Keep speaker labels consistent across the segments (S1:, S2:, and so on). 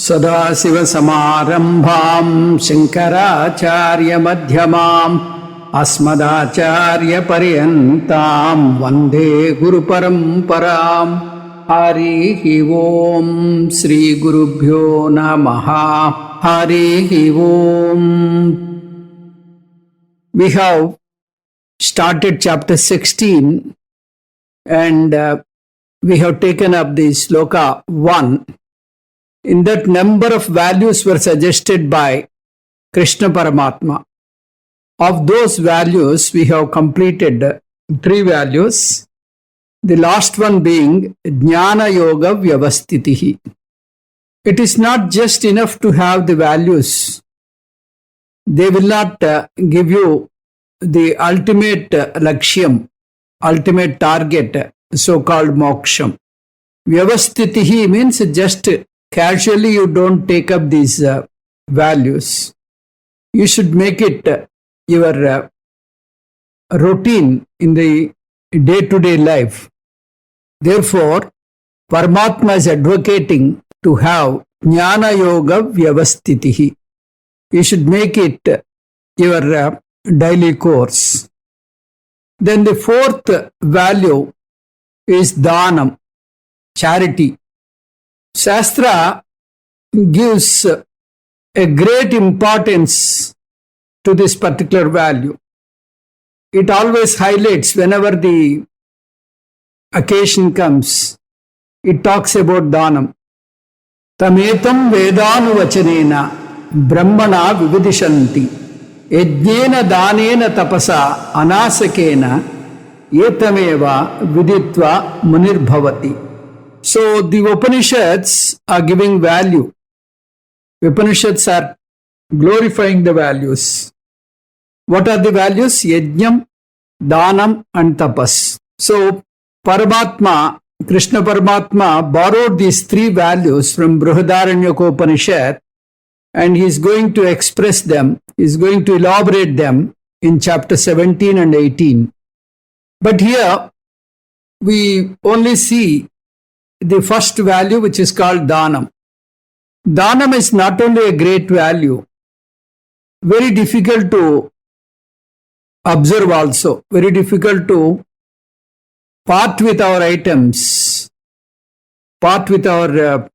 S1: सदाशिवसमारम्भां शङ्कराचार्यमध्यमाम् अस्मदाचार्यपर्यन्तां वन्दे गुरुपरम्पराम्। हरिः ओम् श्रीगुरुभ्यो नमः। हरिः ओम्. We have started chapter 16 and we have taken up the Sloka 1. In that, number of values were suggested by Krishna Paramatma. Of those values, we have completed 3 values. The last one being Jnana Yoga Vyavastitihi. It is not just enough to have the values. They will not give you the ultimate lakshyam, ultimate target, so-called moksham. Vyavastitihi means just casually you don't take up these values. You should make it your routine in the day-to-day life. Therefore, Paramatma is advocating to have Jnana Yoga Vyavastitihi. You should make it your daily course. Then the 4th value is Dhanam, charity. Shastra gives a great importance to this particular value. It always highlights whenever the occasion comes. It talks about Dhanam. Tametam vedanu vachanena brahmana vividishanti yajnena danena tapasa anasakena etameva viditva munirbhavati. So the Upanishads are giving value. Upanishads are glorifying the values. What are the values? Yajnam, Dhanam and Tapas. So Paramatma, Krishna Paramatma borrowed these 3 values from Brihadaranyaka and he is going to express them, he is going to elaborate them in chapter 17 and 18. But here we only see the first value, which is called Dhanam. Dhanam is not only a great value, very difficult to observe also, very difficult to part with our items, part with our,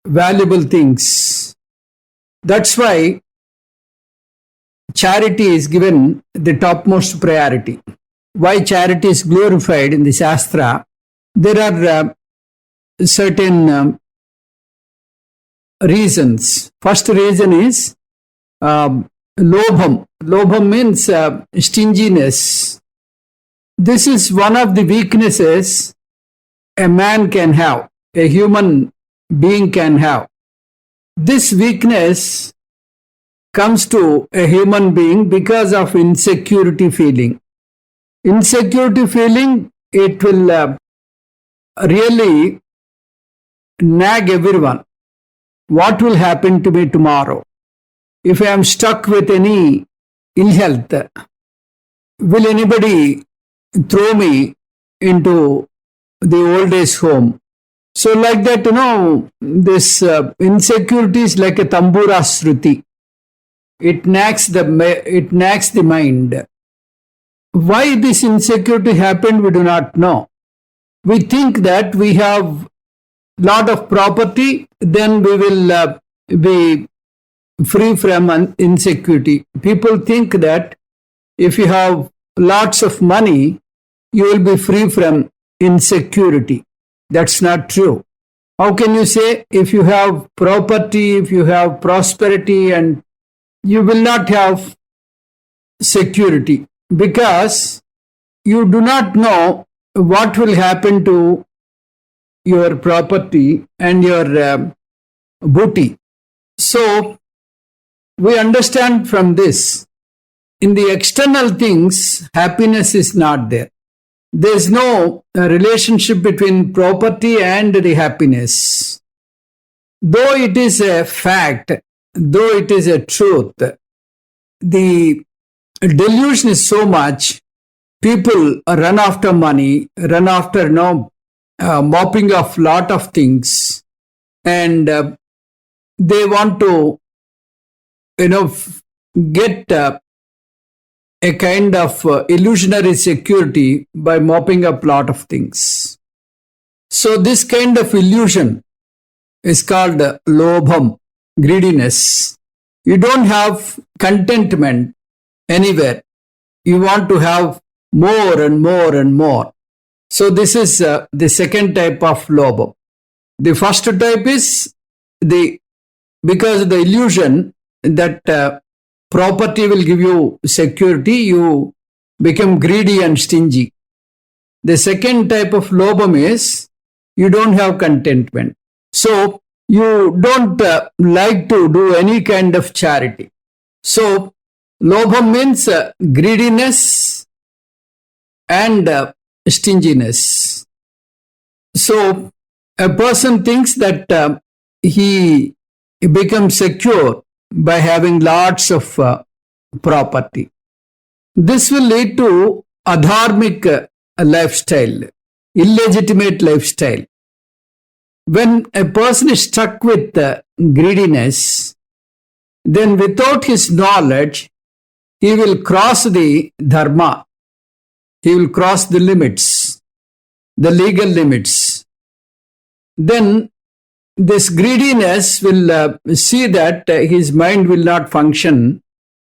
S1: valuable things. That's why charity is given the topmost priority. Why charity is glorified in the Shastra? There are certain reasons. First reason is lobham. Lobham means stinginess. This is one of the weaknesses a man can have, a human being can have. This weakness comes to a human being because of insecurity feeling. Insecurity feeling, it will really nag everyone. What will happen to me tomorrow? If I am stuck with any ill health, will anybody throw me into the old age home? So like that, this insecurity is like a tambura shruti. It nags the mind. Why this insecurity happened, we do not know. We think that we have lot of property, then we will be free from insecurity. People think that if you have lots of money, you will be free from insecurity. That's not true. How can you say if you have property, if you have prosperity, and you will not have security? Because you do not know what will happen to your property and your booty. So we understand from this, in the external things, happiness is not there. There is no relationship between property and the happiness. Though it is a fact, though it is a truth, the delusion is so much. People run after money, run after mopping of lot of things, and they want to, get a kind of illusionary security by mopping up a lot of things. So this kind of illusion is called lobham, greediness. You don't have contentment anywhere. You want to have more and more and more. So this is the second type of lobham. The first type is because of the illusion that property will give you security, you become greedy and stingy. The second type of lobham is you don't have contentment. So you don't like to do any kind of charity. So lobham means greediness and stinginess. So a person thinks that he becomes secure by having lots of property. This will lead to adharmic lifestyle, illegitimate lifestyle. When a person is stuck with greediness, then without his knowledge, he will cross the dharma. He will cross the limits, the legal limits. Then this greediness will see that his mind will not function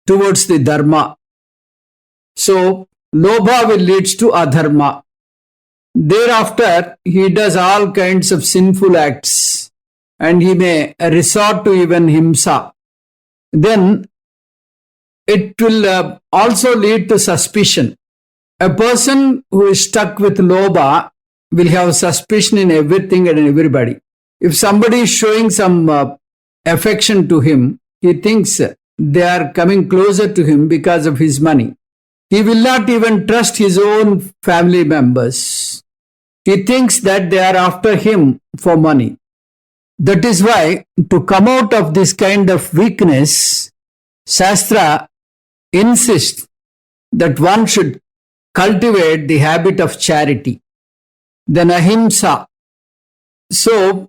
S1: towards the dharma. So lobha will lead to adharma. Thereafter, he does all kinds of sinful acts and he may resort to even himsa. Then it will also lead to suspicion. A person who is stuck with lobha will have suspicion in everything and in everybody. If somebody is showing some affection to him, he thinks they are coming closer to him because of his money. He will not even trust his own family members. He thinks that they are after him for money. That is why, to come out of this kind of weakness, Shastra insists that one should cultivate the habit of charity. Then ahimsa. So,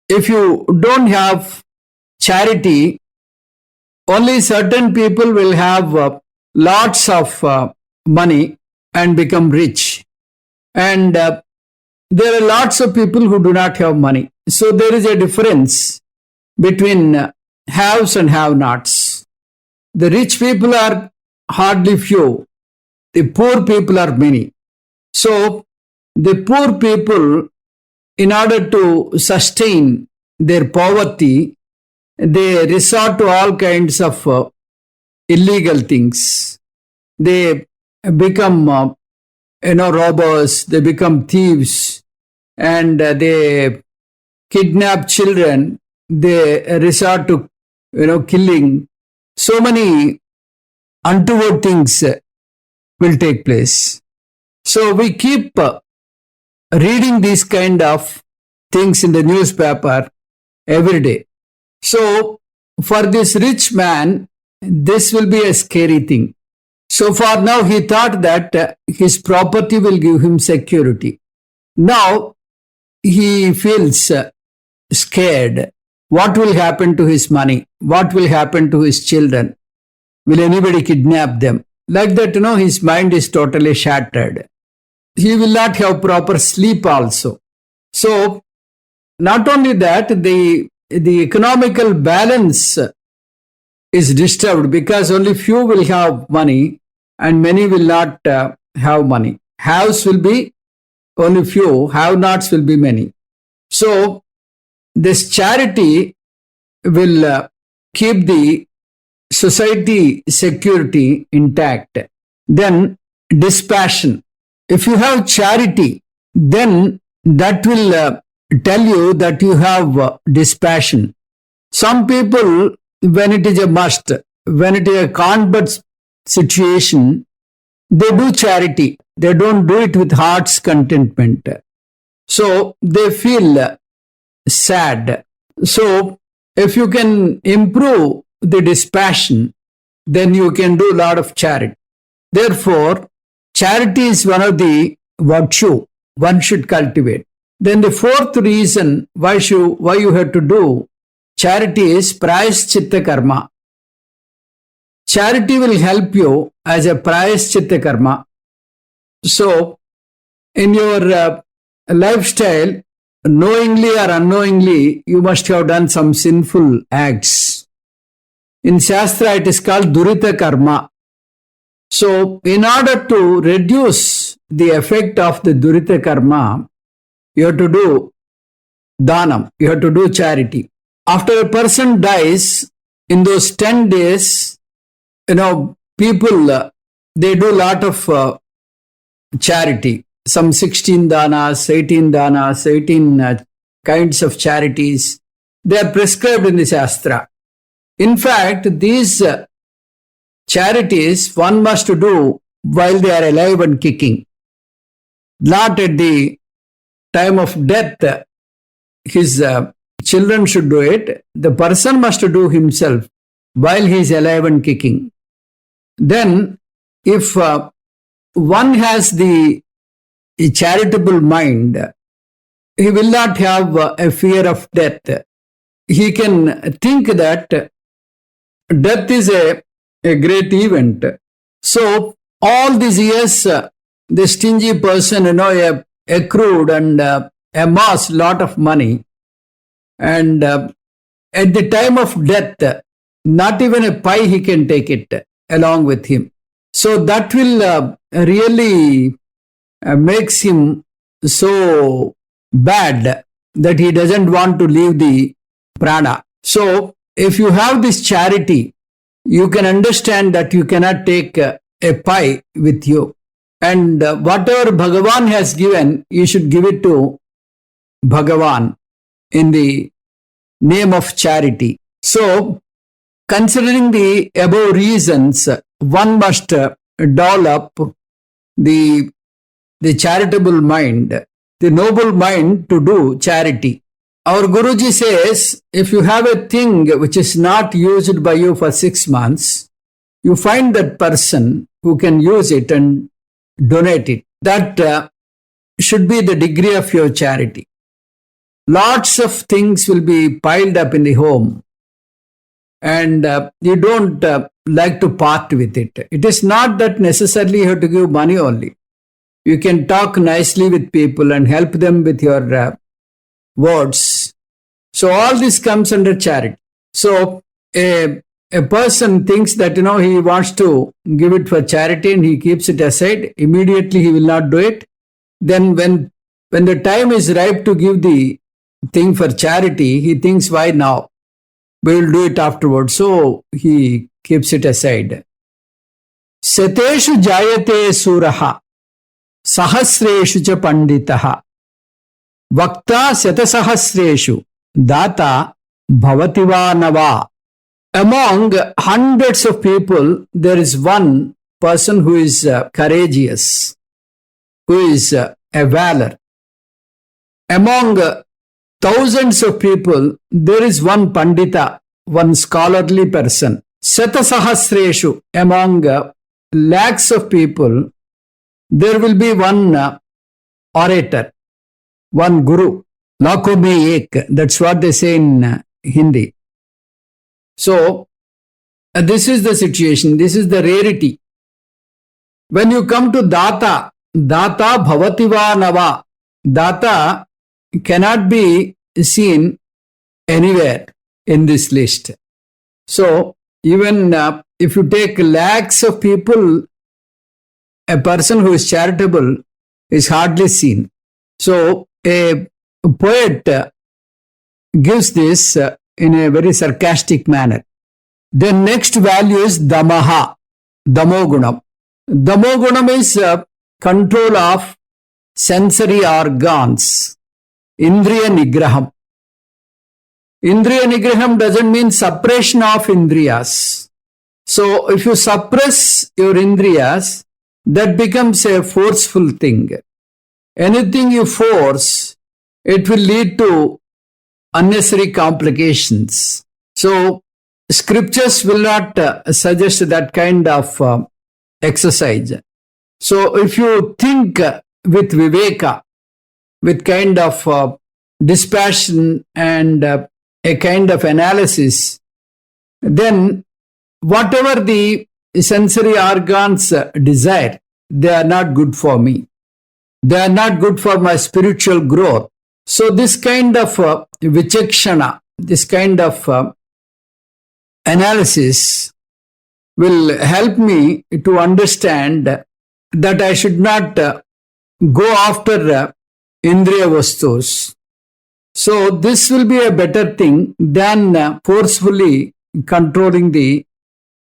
S1: if you don't have charity, only certain people will have lots of money and become rich. And there are lots of people who do not have money. So there is a difference between haves and have-nots. The rich people are hardly few. The poor people are many. So the poor people, in order to sustain their poverty, they resort to all kinds of illegal things. They become, robbers, they become thieves, and they kidnap children, they resort to, killing. So many untoward things will take place. So we keep reading these kind of things in the newspaper every day. So for this rich man, this will be a scary thing. So for now, he thought that his property will give him security. Now he feels scared. What will happen to his money? What will happen to his children? Will anybody kidnap them? Like that, his mind is totally shattered. He will not have proper sleep also. So not only that, the economical balance is disturbed because only few will have money and many will not have money. Haves will be only few, have-nots will be many. So this charity will keep the society security intact. Then dispassion. If you have charity, then that will tell you that you have dispassion. Some people, when it is a must, when it is a can't-but situation, they do charity. They don't do it with heart's contentment. So they feel sad. So if you can improve the dispassion, then you can do a lot of charity. Therefore, charity is one of the virtue one should cultivate. Then the fourth reason why you have to do charity is prayaschitta karma. Charity will help you as a prayaschitta karma. So, in your lifestyle, knowingly or unknowingly, you must have done some sinful acts. In Shastra, it is called durita karma. So, in order to reduce the effect of the durita karma, you have to do dhanam, you have to do charity. After a person dies, in those 10 days, people, they do a lot of charity. Some 16 danas, 18 danas, 18 kinds of charities. They are prescribed in the Shastra. In fact, these charities one must do while they are alive and kicking. Not at the time of death, his children should do it. The person must do himself while he is alive and kicking. Then, if one has the charitable mind, he will not have a fear of death. He can think that death is a great event. So, all these years, the stingy person, accrued and amassed a lot of money. And at the time of death, not even a pie he can take it along with him. So that will really makes him so bad that he doesn't want to leave the prana. So if you have this charity, you can understand that you cannot take a pie with you. And whatever Bhagavan has given, you should give it to Bhagavan in the name of charity. So, considering the above reasons, one must develop the charitable mind, the noble mind to do charity. Our Guruji says, if you have a thing which is not used by you for 6 months, you find that person who can use it and donate it. That should be the degree of your charity. Lots of things will be piled up in the home and you don't like to part with it. It is not that necessarily you have to give money only. You can talk nicely with people and help them with your words. So all this comes under charity. So a person thinks that, he wants to give it for charity and he keeps it aside. Immediately he will not do it. Then when the time is ripe to give the thing for charity, he thinks, why now? We will do it afterwards. So he keeps it aside. Sateshu jayate suraha, sahasreshu cha panditaha, vakta satasahasreshu, data bhavati nava. Among hundreds of people, there is one person who is courageous, who is a valor. Among thousands of people, there is one pandita, one scholarly person. Satasahasreshu, among lakhs of people, there will be one orator, one guru. Lakho mein ek, that's what they say in Hindi. So, this is the situation, this is the rarity. When you come to data, data bhavativa nava, data cannot be seen anywhere in this list. So, even if you take lakhs of people, a person who is charitable is hardly seen. So, a poet gives this in a very sarcastic manner. The next value is damaha, damogunam. Damogunam is control of sensory organs. Indriya nigraham. Indriya nigraham doesn't mean suppression of indriyas. So if you suppress your indriyas, that becomes a forceful thing. Anything you force, it will lead to unnecessary complications. So scriptures will not suggest that kind of exercise. So if you think with viveka, with kind of dispassion and a kind of analysis, then whatever the sensory organs desire, they are not good for me. They are not good for my spiritual growth. So this kind of vichakshana, this kind of analysis will help me to understand that I should not go after indriya vastus. So this will be a better thing than forcefully controlling the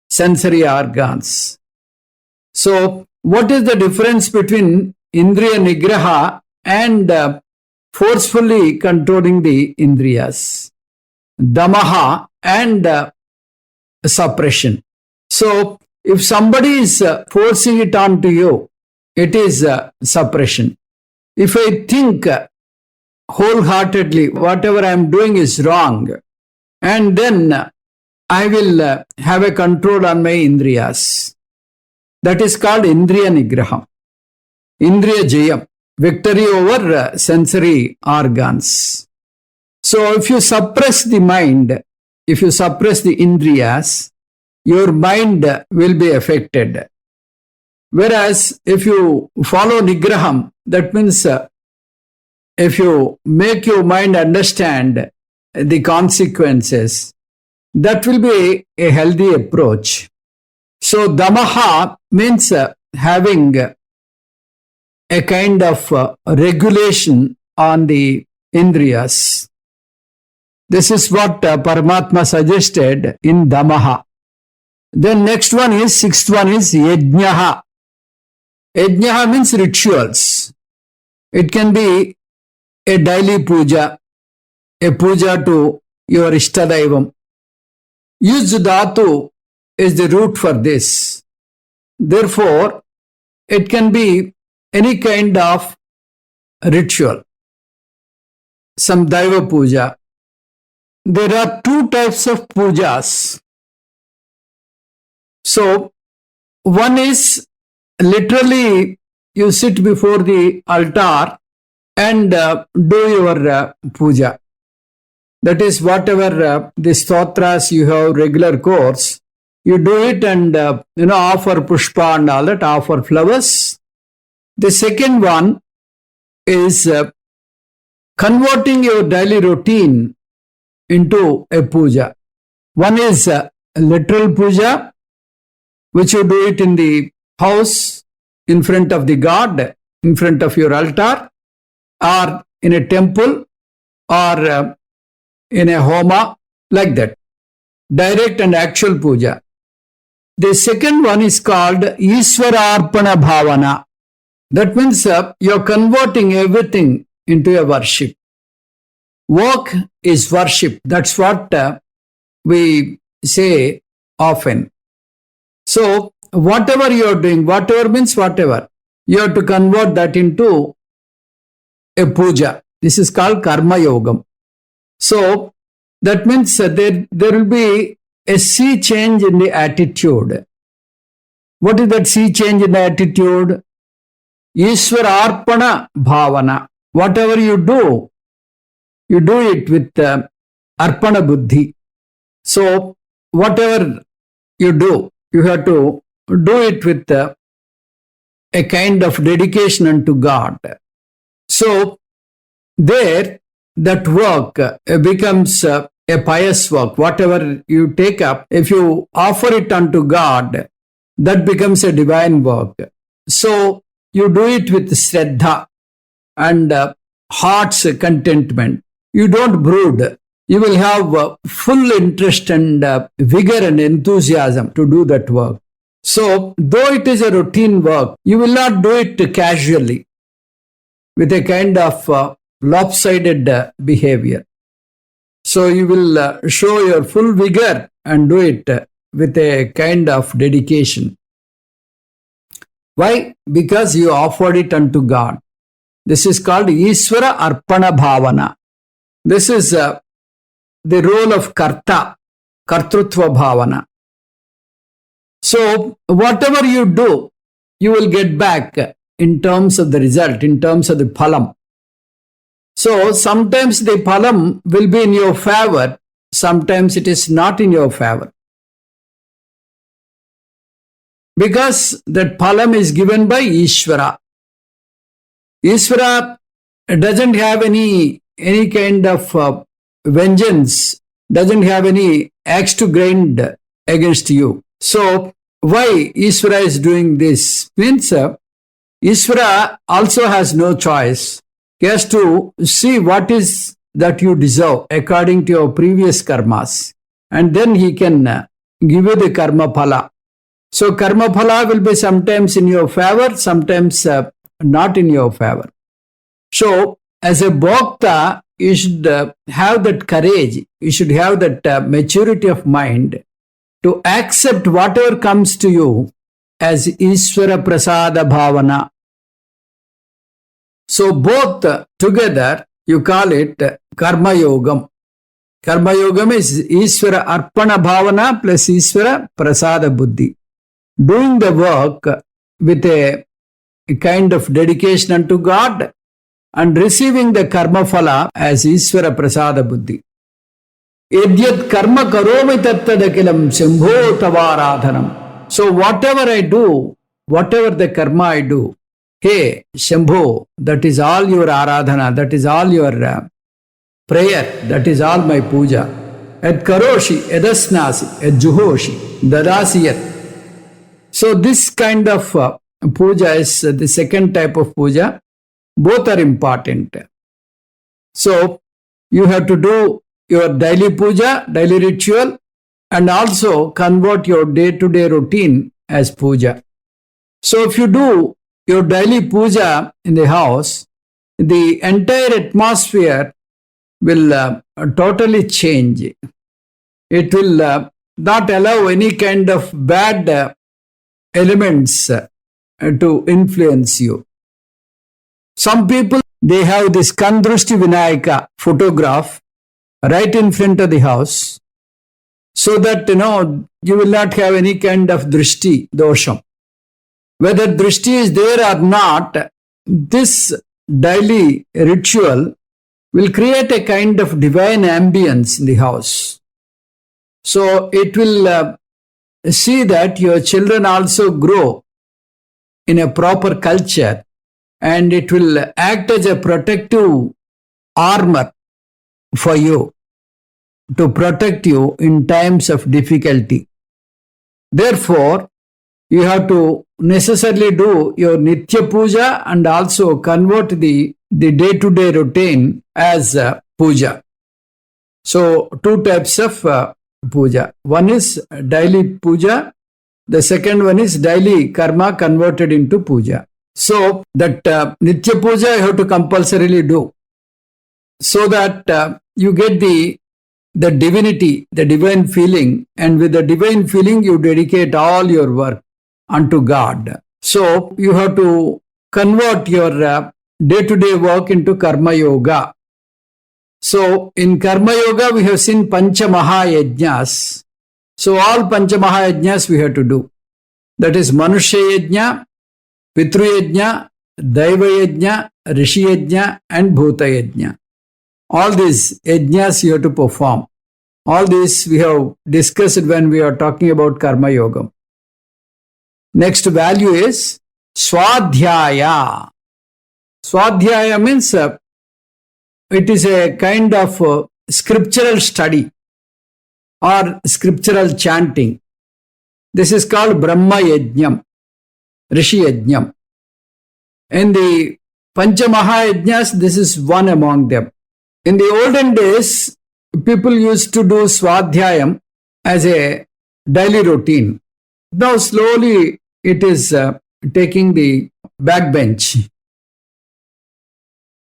S1: sensory organs. So what is the difference between indriya nigraha and forcefully controlling the indriyas? Damaha and suppression. So if somebody is forcing it onto you, it is suppression. If I think wholeheartedly whatever I am doing is wrong, and then I will have a control on my indriyas, that is called indriya nigraham, indriya jayam, victory over sensory organs. So if you suppress the mind, if you suppress the indriyas, your mind will be affected. Whereas if you follow nigraham, that means if you make your mind understand the consequences, that will be a healthy approach. So damaha means having a kind of regulation on the indriyas. This is what Paramatma suggested in damaha. Then next one is, sixth one is yajnaha. Yajnaha means rituals. It can be a daily puja, a puja to your Ishtadaivam. Yuj dhatu is the root for this. Therefore, it can be any kind of ritual. Some Daiva puja. There are two types of pujas. So, one is literally you sit before the altar and do your puja. That is whatever the stotras you have regular course, you do it and offer pushpa and all that, offer flowers. The second one is converting your daily routine into a puja. One is literal puja, which you do it in the house, in front of the God, in front of your altar, or in a temple, or in a homa, like that. Direct and actual puja. The second one is called Iswararpana Bhavana. That means you are converting everything into a worship. Work is worship. That's what we say often. So, whatever you are doing, whatever means whatever, you have to convert that into a puja. This is called karma yogam. So, that means there will be a sea change in the attitude. What is that sea change in the attitude? Iswararpana bhavana. Whatever you do it with arpana buddhi. So, whatever you do, you have to do it with a kind of dedication unto God. So, there, that work becomes a pious work. Whatever you take up, if you offer it unto God, that becomes a divine work. So, you do it with shraddha and heart's contentment. You don't brood. You will have full interest and vigor and enthusiasm to do that work. So, though it is a routine work, you will not do it casually with a kind of lopsided behavior. So, you will show your full vigor and do it with a kind of dedication. Why? Because you offered it unto God. This is called Iswara Arpana Bhavana. This is the role of Karta, Kartrutva Bhavana. So, whatever you do, you will get back in terms of the result, in terms of the phalam. So sometimes the phalam will be in your favor, sometimes it is not in your favor. Because that phalam is given by Ishvara. Ishvara doesn't have any kind of vengeance, doesn't have any axe to grind against you. So why Ishvara is doing this? Means Ishvara also has no choice. He has to see what is that you deserve according to your previous karmas. And then he can give you the karma phala. So karma phala will be sometimes in your favor, sometimes not in your favor. So as a bhakta, you should have that courage, you should have that maturity of mind to accept whatever comes to you as Ishvara Prasada Bhavana. So both together, you call it Karma Yogam. Karma Yogam is Ishvara Arpana Bhavana plus Ishvara Prasada Buddhi. Doing the work with a kind of dedication unto God and receiving the karma phala as Ishvara Prasada Buddhi. Edyat karma karomi tattadakilam shambho tavaradhanam. So whatever I do, whatever the karma I do, hey Shambho, that is all your aradhana, that is all your prayer, that is all my puja. Ed karoshi, edasnasi, ed juhoshi, dadasi yat. So this kind of puja is the second type of puja. Both are important. So you have to do your daily puja, daily ritual, and also convert your day-to-day routine as puja. So if you do your daily puja in the house, the entire atmosphere will totally change. It will not allow any kind of bad elements to influence you. Some people, they have this Kandrushti Vinayaka photograph right in front of the house so that, you will not have any kind of drishti dosham. Whether drishti is there or not, this daily ritual will create a kind of divine ambience in the house. So it will see that your children also grow in a proper culture, and it will act as a protective armor for you to protect you in times of difficulty. Therefore, you have to necessarily do your Nitya Puja and also convert the day-to-day routine as puja. So, two types of puja. One is daily puja. The second one is daily karma converted into puja. So, that Nitya Puja you have to compulsorily do so that you get the divinity, the divine feeling, and with the divine feeling you dedicate all your work unto God. So, you have to convert your day-to-day work into Karma Yoga. So, in Karma Yoga, we have seen Pancha Mahayajnas. So, all Pancha Mahayajnas we have to do. That is Manushya Yajna, Pitru Yajna, Daiva Yajna, Rishi Yajna, and Bhuta Yajna. All these yajnas you have to perform. All this we have discussed when we are talking about Karma Yoga. Next value is Swadhyaya. Swadhyaya means it is a kind of scriptural study or scriptural chanting. This is called Brahma Yajnam, Rishi Yajnam. In the Pancha Mahayajnas, this is one among them. In the olden days, people used to do Swadhyayam as a daily routine. Now slowly it is taking the backbench.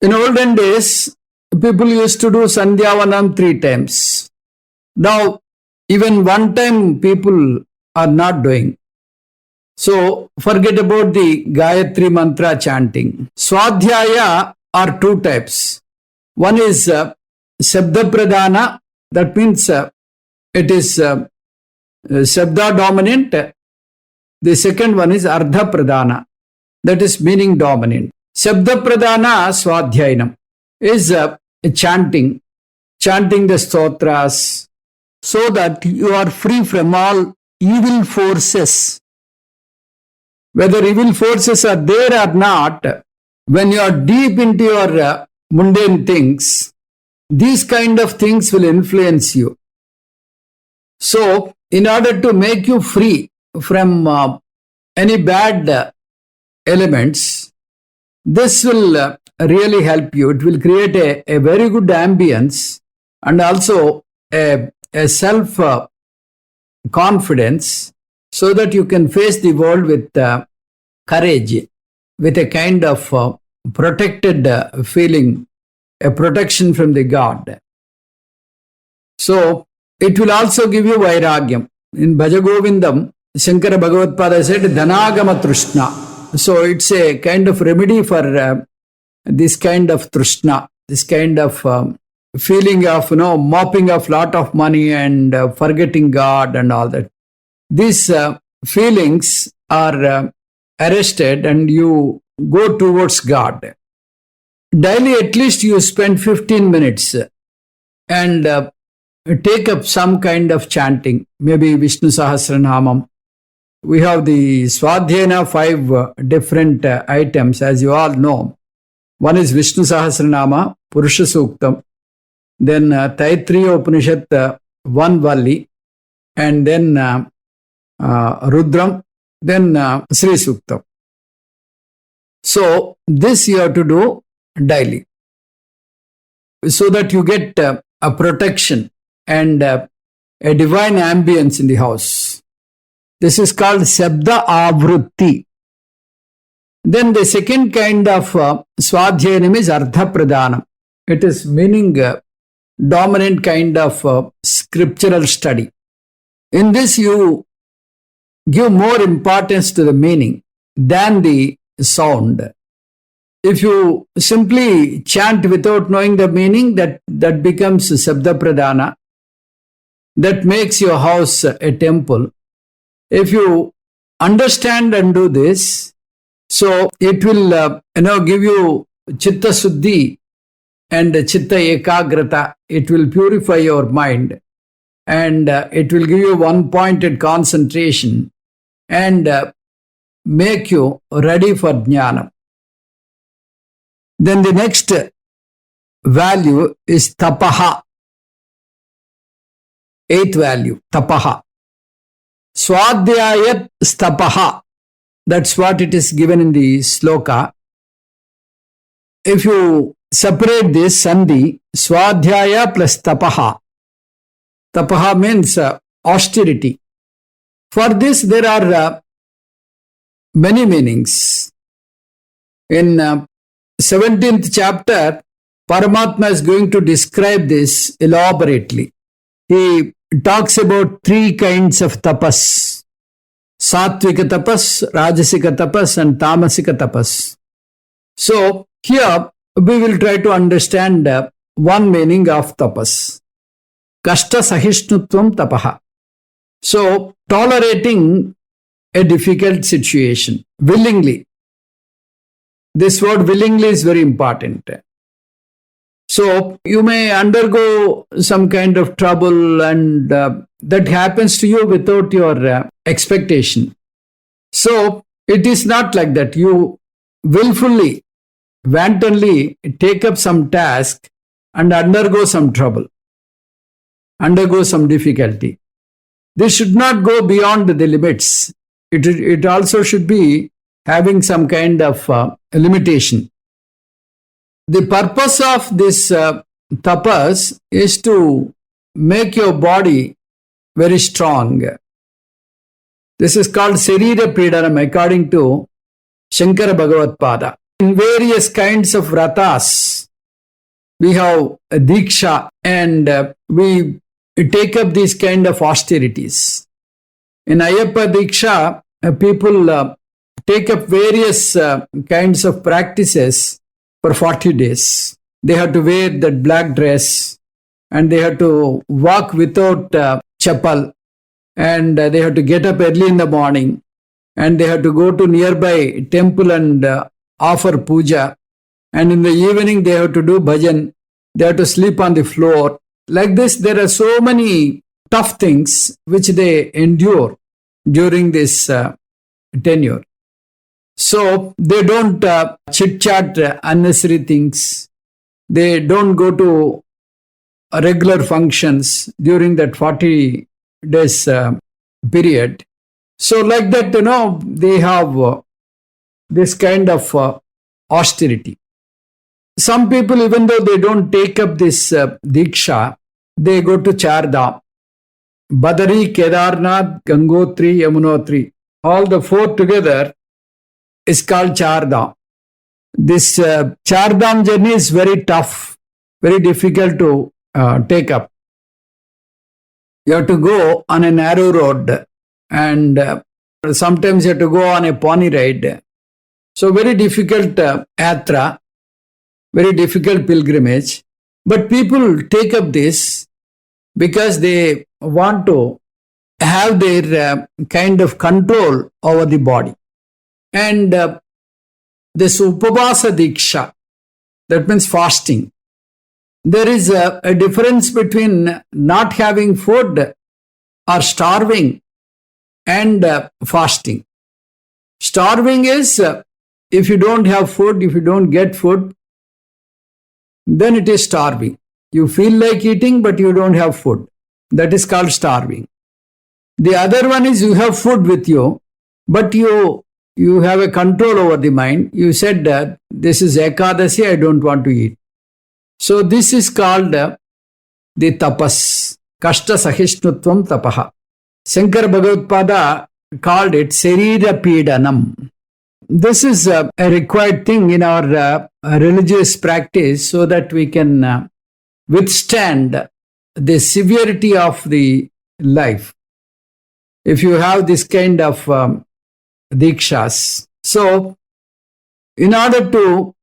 S1: In olden days, people used to do Sandhyavanam 3 times. Now, even one time people are not doing. So, forget about the Gayatri Mantra chanting. Swadhyaya are 2 types. One is Shabda Pradhana, that means it is Shabda dominant. The second one is Ardha Pradhana, that is meaning dominant. Shabda Pradhana Swadhyayanam. is chanting the stotras, so that you are free from all evil forces. Whether evil forces are there or not, when you are deep into your mundane things, these kind of things will influence you. So, in order to make you free from any bad elements, this will really help you. It will create a very good ambience and also a self confidence, so that you can face the world with courage, with a kind of protected feeling, a protection from the God. So, it will also give you vairagyam. In Bhajagovindam, Shankara Bhagavatpada said, Dhanagama Trishna. So, it's a kind of remedy for this kind of Trishna, this kind of feeling of, mopping of lot of money and forgetting God and all that. These feelings are arrested and you go towards God. Daily, at least you spend 15 minutes and take up some kind of chanting, maybe Vishnu Sahasranamam. We have the Swadhyayana 5 different items, as you all know. One is Vishnu Sahasranama, Purusha Suktam, then Taittiriya Upanishad 1 Valli, and then Rudram, then Sri Suktam. So, this you have to do daily, so that you get a protection and a divine ambience in the house. This is called Sabda Avrutti. Then the second kind of Swadhyayanam is Artha Pradhanam. It is meaning dominant kind of scriptural study. In this you give more importance to the meaning than the sound. If you simply chant without knowing the meaning, that becomes Sabda Pradhana. That makes your house a temple. If you understand and do this, so it will give you Chitta Suddhi and Chitta Ekagrata. It will purify your mind and it will give you one-pointed concentration and make you ready for Jnana. Then the next value is Tapaha. 8th value, Tapaha. Swadhyayat Stapaha. That's what it is given in the Sloka. If you separate this Sandhi, Swadhyaya plus Tapaha. Tapaha means austerity. For this there are many meanings. In 17th chapter, Paramatma is going to describe this elaborately. He talks about 3 kinds of tapas: Sattvika tapas, Rajasika tapas and Tamasika tapas. So here we will try to understand one meaning of tapas. Kashta sahishnutvam tapaha. So tolerating a difficult situation willingly. This word willingly is very important. So you may undergo some kind of trouble and that happens to you without your expectation. So it is not like that. You willfully, wantonly take up some task and undergo some trouble, undergo some difficulty. This should not go beyond the limits. It also should be having some kind of limitation. The purpose of this tapas is to make your body very strong. This is called Sarira Pridanam according to Shankara Bhagavatpada. In various kinds of vratas, we have a diksha and we take up these kind of austerities. In Ayyappa Diksha, people take up various kinds of practices for 40 days. They have to wear that black dress and they have to walk without chapal and they have to get up early in the morning and they have to go to nearby temple and offer puja And in the evening, they have to do bhajan. They have to sleep on the floor. Like this, there are so many tough things which they endure during this tenure. So they don't chit-chat unnecessary things. They don't go to regular functions during that 40 days period. So like that, they have this kind of austerity. Some people, even though they don't take up this Diksha, they go to Chardham. Badari, Kedarnath, Gangotri, Yamunotri. All the four together is called Chardham. This Chardham journey is very tough, very difficult to take up. You have to go on a narrow road, and sometimes you have to go on a pony ride. So very difficult yatra, very difficult pilgrimage. But people take up this because they want to have their kind of control over the body. And this Upavasa Diksha, that means fasting. There is a difference between not having food or starving and fasting. Starving is if you don't have food, if you don't get food, then it is starving. You feel like eating, but you don't have food. That is called starving. The other one is you have food with you, but you have a control over the mind. You said that this is Ekadasi, I don't want to eat. So this is called the tapas, kashta sahishnutvam tapaha. Shankara Bhagavad called it Sarira Pidanam. This is a required thing in our religious practice so that we can withstand the severity of the life. If you have this kind of dikshas. So, in order to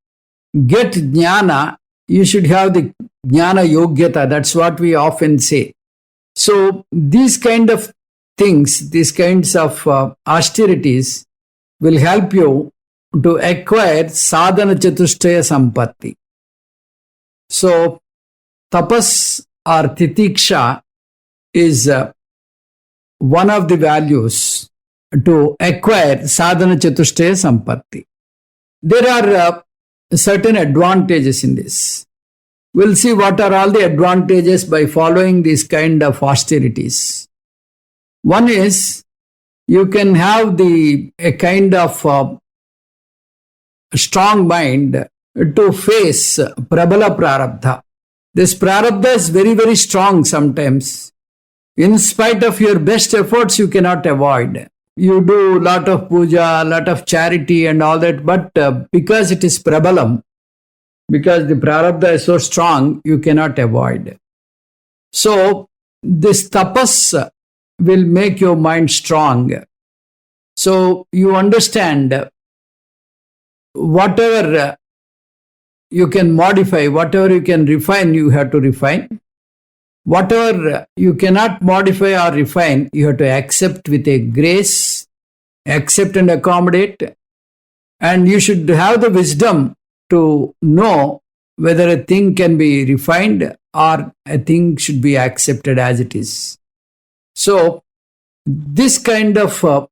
S1: get jnana, you should have the jnana yogyata. That's what we often say. So, these kind of things, these kinds of austerities will help you to acquire sadhana chatushtaya sampatti. So, tapas or titiksha is one of the values to acquire sadhana chatushtaya sampatti. There are certain advantages in this. We'll see what are all the advantages by following these kind of austerities. One is you can have a kind of strong mind to face prabala prarabdha. This prarabdha is very, very strong sometimes. In spite of your best efforts, you cannot avoid. You do a lot of puja, a lot of charity and all that, but because it is prabalam, because the prarabdha is so strong, you cannot avoid. So, this tapas will make your mind strong. So, you understand whatever you can modify, whatever you can refine, you have to refine. Whatever you cannot modify or refine, you have to accept with a grace, accept and accommodate. And you should have the wisdom to know whether a thing can be refined or a thing should be accepted as it is. So, this kind of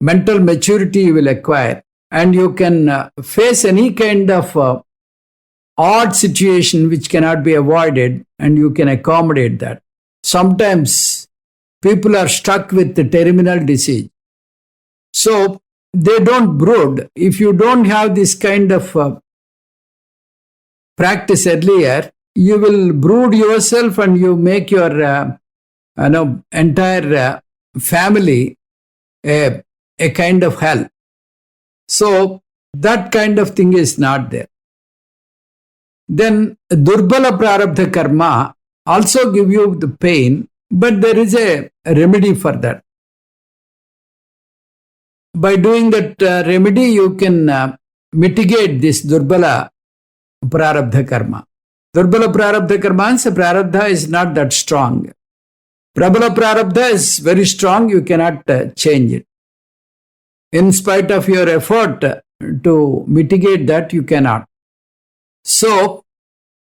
S1: mental maturity you will acquire, and you can face any kind of odd situation which cannot be avoided, and you can accommodate that. Sometimes people are stuck with the terminal disease. So they don't brood. If you don't have this kind of practice earlier, you will brood yourself and you make your entire family a kind of hell. So that kind of thing is not there. Then Durbala Prarabdha Karma also give you the pain, but there is a remedy for that. By doing that remedy, you can mitigate this Durbala Prarabdha Karma. Durbala Prarabdha Karma means Prarabdha is not that strong. Prabala Prarabdha is very strong, you cannot change it. In spite of your effort, to mitigate that, you cannot. So,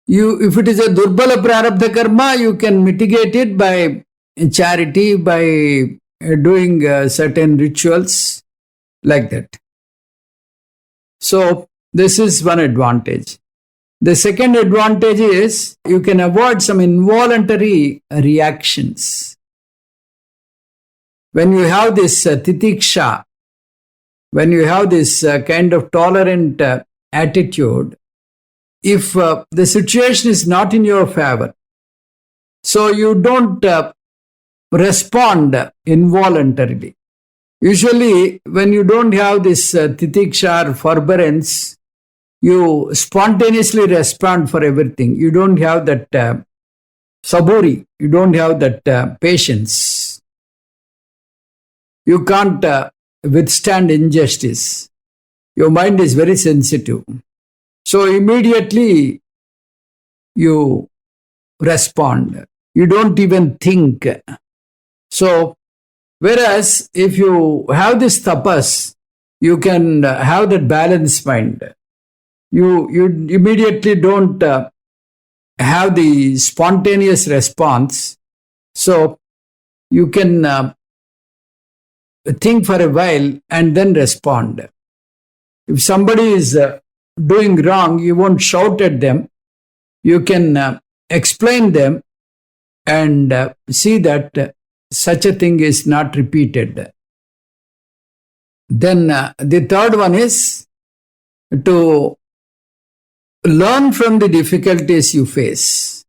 S1: if it is a durbala prarabdha karma, you can mitigate it by charity, by doing certain rituals like that. So, this is one advantage. The second advantage is you can avoid some involuntary reactions. When you have this titiksha, when you have this kind of tolerant attitude, if the situation is not in your favor, so you don't respond involuntarily. Usually, when you don't have this titiksha or forbearance, you spontaneously respond for everything. You don't have that saburi. You don't have that patience. You can't withstand injustice. Your mind is very sensitive. So immediately you respond. You don't even think. So, whereas if you have this tapas, you can have that balanced mind. You immediately don't have the spontaneous response. So, you can think for a while and then respond. If somebody is doing wrong, you won't shout at them. You can explain them and see that such a thing is not repeated. Then the third one is to learn from the difficulties you face.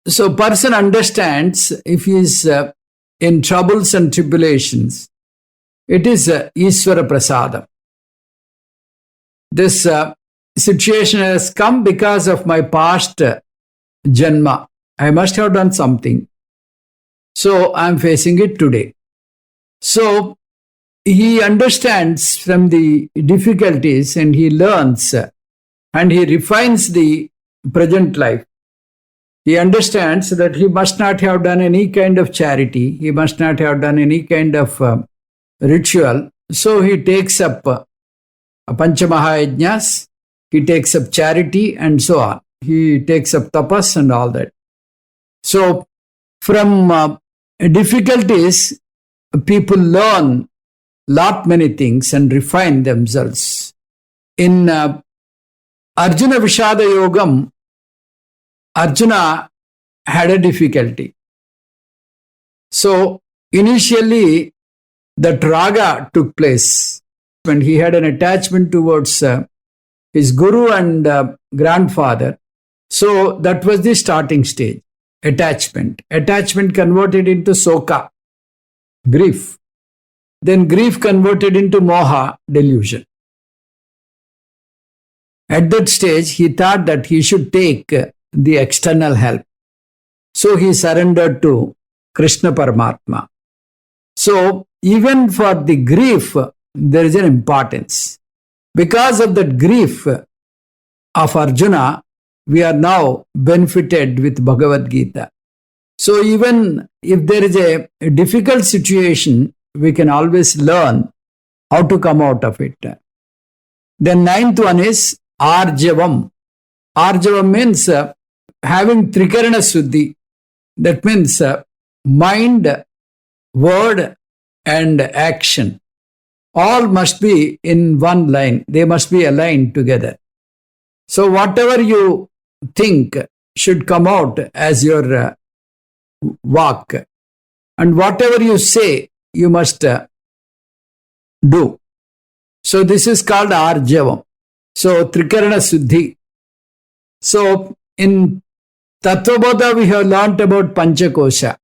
S1: So person understands if he is in troubles and tribulations, it is Ishvara Prasadam. This situation has come because of my past janma. I must have done something. So I am facing it today. So he understands from the difficulties and he learns and he refines the present life. He understands that he must not have done any kind of charity. He must not have done any kind of ritual. So he takes up Panchamahayajnas, he takes up charity and so on. He takes up tapas and all that. So from difficulties, people learn many things and refine themselves. In Arjuna Vishada Yogam, Arjuna had a difficulty. So initially, that raga took place when he had an attachment towards his guru and grandfather. So that was the starting stage. Attachment. Attachment converted into soka, grief. Then grief converted into moha, delusion. At that stage, he thought that he should take the external help. So he surrendered to Krishna Paramatma. So even for the grief, there is an importance. Because of that grief of Arjuna, we are now benefited with Bhagavad Gita. So even if there is a difficult situation, we can always learn how to come out of it. Then ninth one is Arjavam. Arjavam means having Trikarana Suddhi. That means mind, word and action. All must be in one line. They must be aligned together. So whatever you think should come out as your walk. And whatever you say, you must do. So this is called Arjavam. So Trikarana Suddhi. So in Tattvabodha we have learnt about Panchakosha.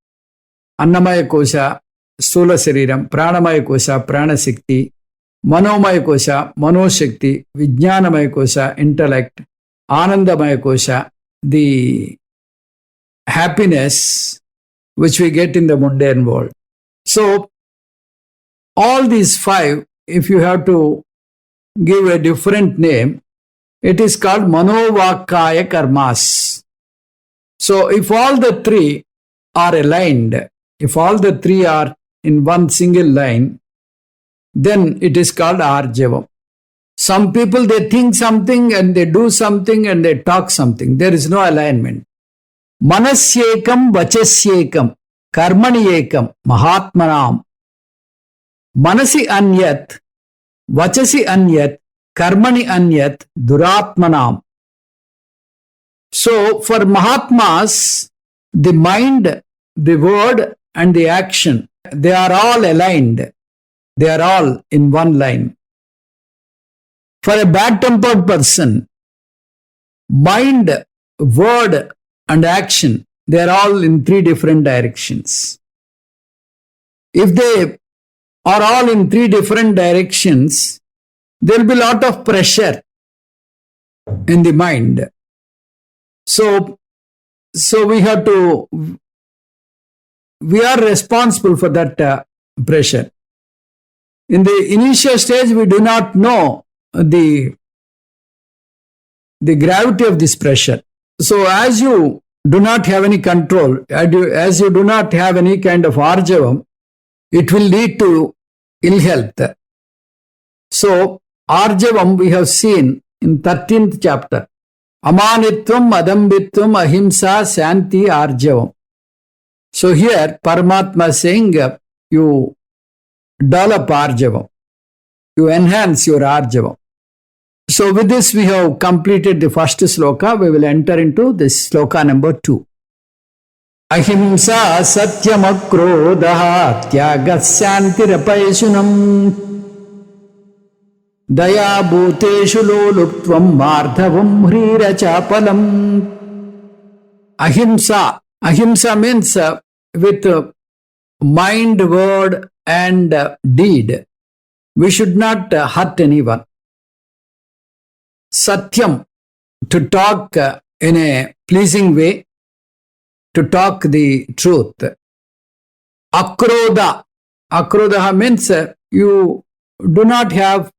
S1: Annamaya Kosha, Stula Sariram, Pranamaya Kosha, Pranasikti, Manomaya Kosha, Manoshakti, Vijnanamaya Kosha, intellect, Anandamaya Kosha, the happiness which we get in the mundane world. So all these five, if you have to give a different name, it is called Manovakaya Karmas. So if all the three are aligned, if all the three are in one single line, then it is called Arjavam. Some people, they think something and they do something and they talk something. There is no alignment. Manasyekam vachasyekam karmani ekam mahatmanam. Manasi anyat vachasi anyat karmani anyat duratmanam. So for Mahatmas, the mind, the word and the action, they are all aligned. They are all in one line. For a bad-tempered person, mind, word and action, they are all in three different directions. If they are all in three different directions, there will be a lot of pressure in the mind. So we are responsible for that pressure. In the initial stage, we do not know the gravity of this pressure. So as you do not have any control, as you do not have any kind of arjavam, it will lead to ill health. So arjavam we have seen in 13th chapter. Amanitvam, adambitvam, ahimsa, shanti, arjavam. So here Paramatma is saying you develop arjavam. You enhance your arjavam. So with this we have completed the first sloka. We will enter into this sloka number 2. Ahimsa satyamakrodaha tyagasyantirapaisunam daya bhuteshu loluptvam mardhavam hrirachapalam. Ahimsa. Ahimsa means with mind, word and deed. We should not hurt anyone. Satyam, to talk in a pleasing way, to talk the truth. Akrodha. Akrodha means you do not have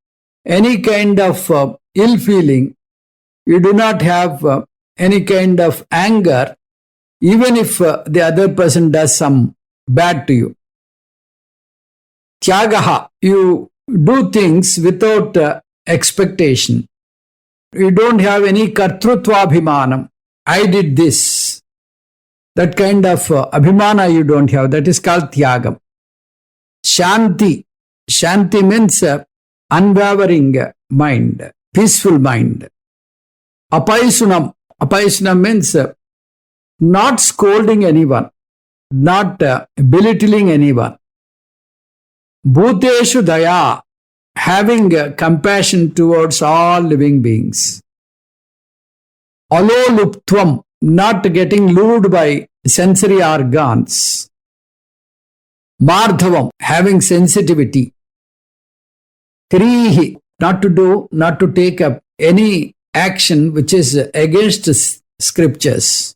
S1: any kind of ill feeling. You do not have any kind of anger, even if the other person does some bad to you. Tyagaha, you do things without expectation. You don't have any kartrutva abhimanam. I did this. That kind of abhimana you don't have. That is called tyagam. Shanti. Shanti means unwavering mind, peaceful mind. Apaisunam. Apaisunam means not scolding anyone, not belittling anyone. Bhuteshu daya, having compassion towards all living beings. Aloluptvam, not getting lured by sensory organs. Mardhavam, having sensitivity. Krihi, not to take up any action which is against scriptures.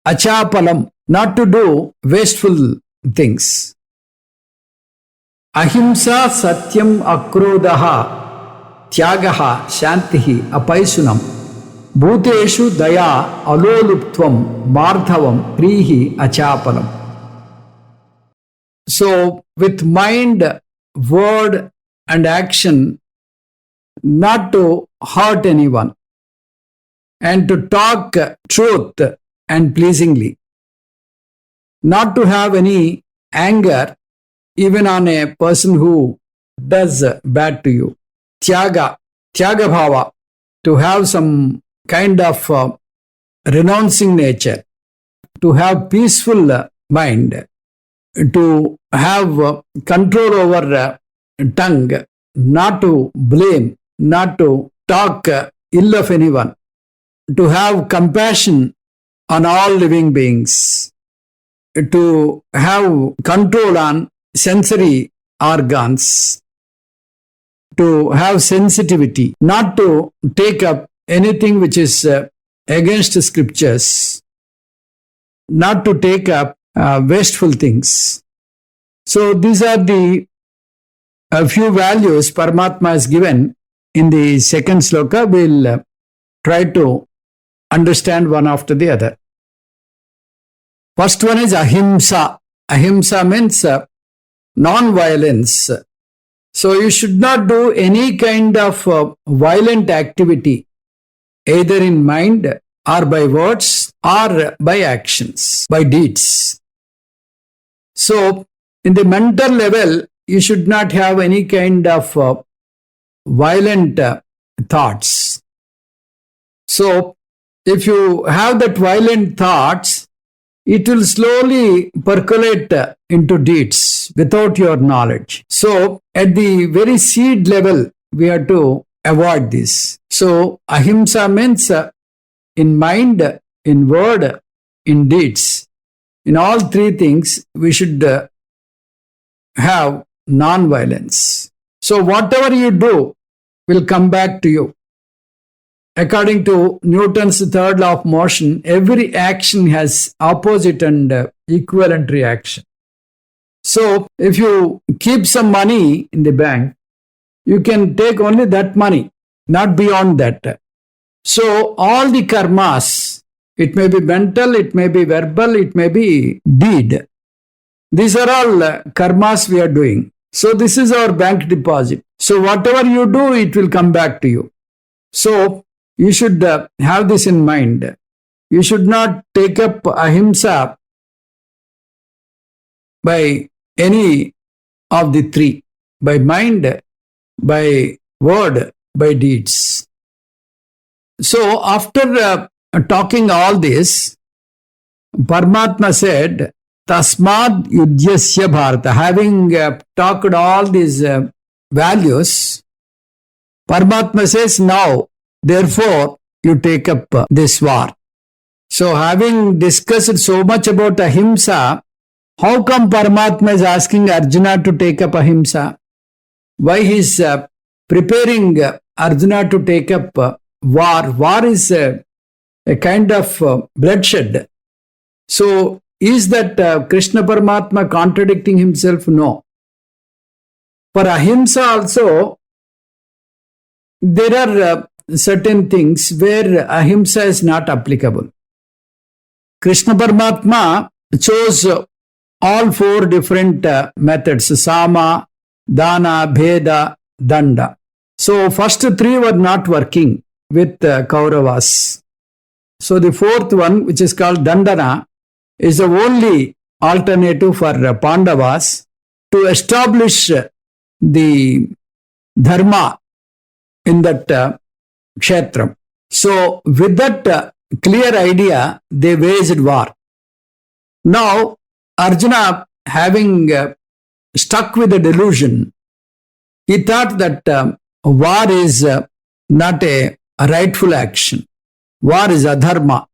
S1: Achapalam, not to do wasteful things. Ahimsa satyam akrodaha tyagaha shantihi apaisunam bhuteshu daya aloluptvam mardhavam prihi achapalam. So with mind, word and action, not to hurt anyone and to talk truth and pleasingly, not to have any anger even on a person who does bad to you. Tyaga bhava, to have some kind of renouncing nature, to have peaceful mind, to have control over tongue, not to blame, not to talk ill of anyone, to have compassion on all living beings, to have control on sensory organs, to have sensitivity, not to take up anything which is against scriptures, not to take up wasteful things. So these are the few values Paramatma has given in the second sloka. We'll try to understand one after the other. First one is ahimsa. Ahimsa means non-violence, So you should not do any kind of violent activity, either in mind or by words or by actions, by deeds. So in the mental level, you should not have any kind of violent thoughts. So if you have that violent thoughts, it will slowly percolate into deeds without your knowledge. So at the very seed level, we have to avoid this. So ahimsa means in mind, in word, in deeds. In all three things, we should have non-violence. So whatever you do will come back to you. According to Newton's third law of motion, every action has opposite and equivalent reaction. So if you keep some money in the bank, you can take only that money, not beyond that. So all the karmas, it may be mental, it may be verbal, it may be deed. These are all karmas we are doing. So this is our bank deposit. So whatever you do, it will come back to you. So you should have this in mind. You should not take up ahimsa by any of the three, by mind, by word, by deeds. So after talking all this, Paramatma said, Tasmad Yudhyasya Bharata. Having talked all these values, Paramatma says, now, therefore, you take up this war. So having discussed so much about ahimsa, how come Paramatma is asking Arjuna to take up ahimsa? Why he is preparing Arjuna to take up war? War is a kind of bloodshed. So is that Krishna Paramatma contradicting himself? No. For ahimsa also, there are certain things where ahimsa is not applicable. Krishna Paramatma chose all four different methods: Sama, Dana, Bheda, Danda. So first three were not working with Kauravas. So the fourth one, which is called Dandana, is the only alternative for Pandavas to establish the dharma in that kshetram. So with that clear idea, they waged war. Now Arjuna, having stuck with the delusion, he thought that war is not a rightful action. War is adharma.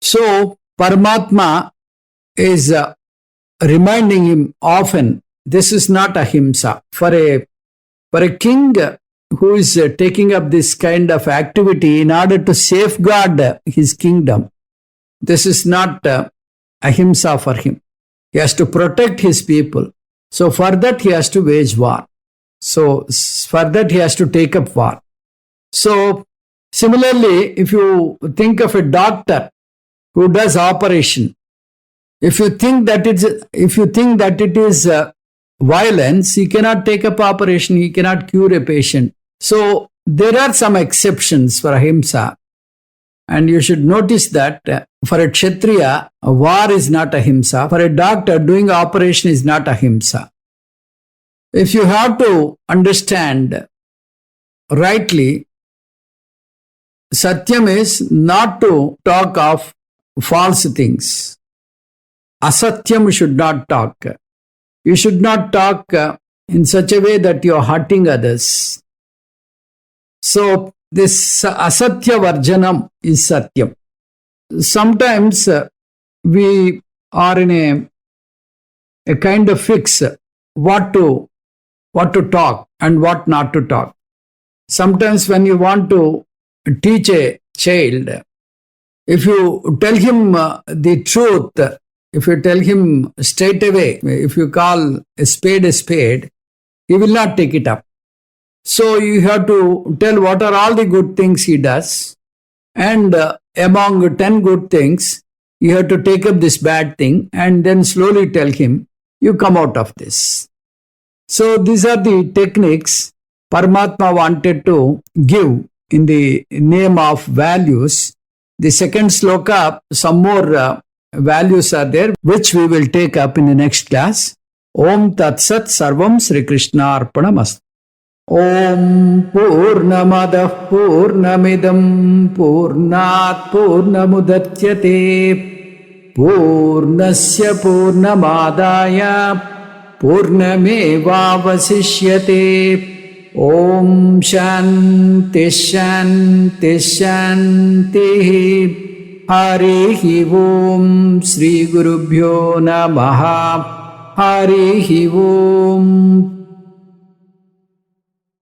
S1: So Paramatma is reminding him often, this is not ahimsa. For a king who is taking up this kind of activity in order to safeguard his kingdom, this is not ahimsa for him. He has to protect his people. So for that he has to wage war. So for that he has to take up war. So similarly, if you think of a doctor who does operation, if you think that it is violence, he cannot take up operation, he cannot cure a patient. So there are some exceptions for ahimsa. And you should notice that for a kshatriya, war is not ahimsa. For a doctor, doing operation is not ahimsa. If you have to understand rightly, satyam is not to talk of false things. Asatyam should not talk. You should not talk in such a way that you are hurting others. So this asatya varjanam is satyam. Sometimes we are in a kind of fix what to talk and what not to talk. Sometimes when you want to teach a child, if you tell him the truth, if you tell him straight away, if you call a spade, he will not take it up. So you have to tell what are all the good things he does, and among 10 good things, you have to take up this bad thing and then slowly tell him, you come out of this. So these are the techniques Paramatma wanted to give in the name of values. The second sloka, some more values are there, which we will take up in the next class. Om Tat Sat Sarvam Sri Krishna Arpanamastu. Om Purnamadah Purnamidam Purnat Purnamudachyate Purnasya Purnamadaya Purnamevavasishyate. Om Shanti Shanti Shanti. Harihi Om Sri Gurubhyo Namaha. Harihi Om.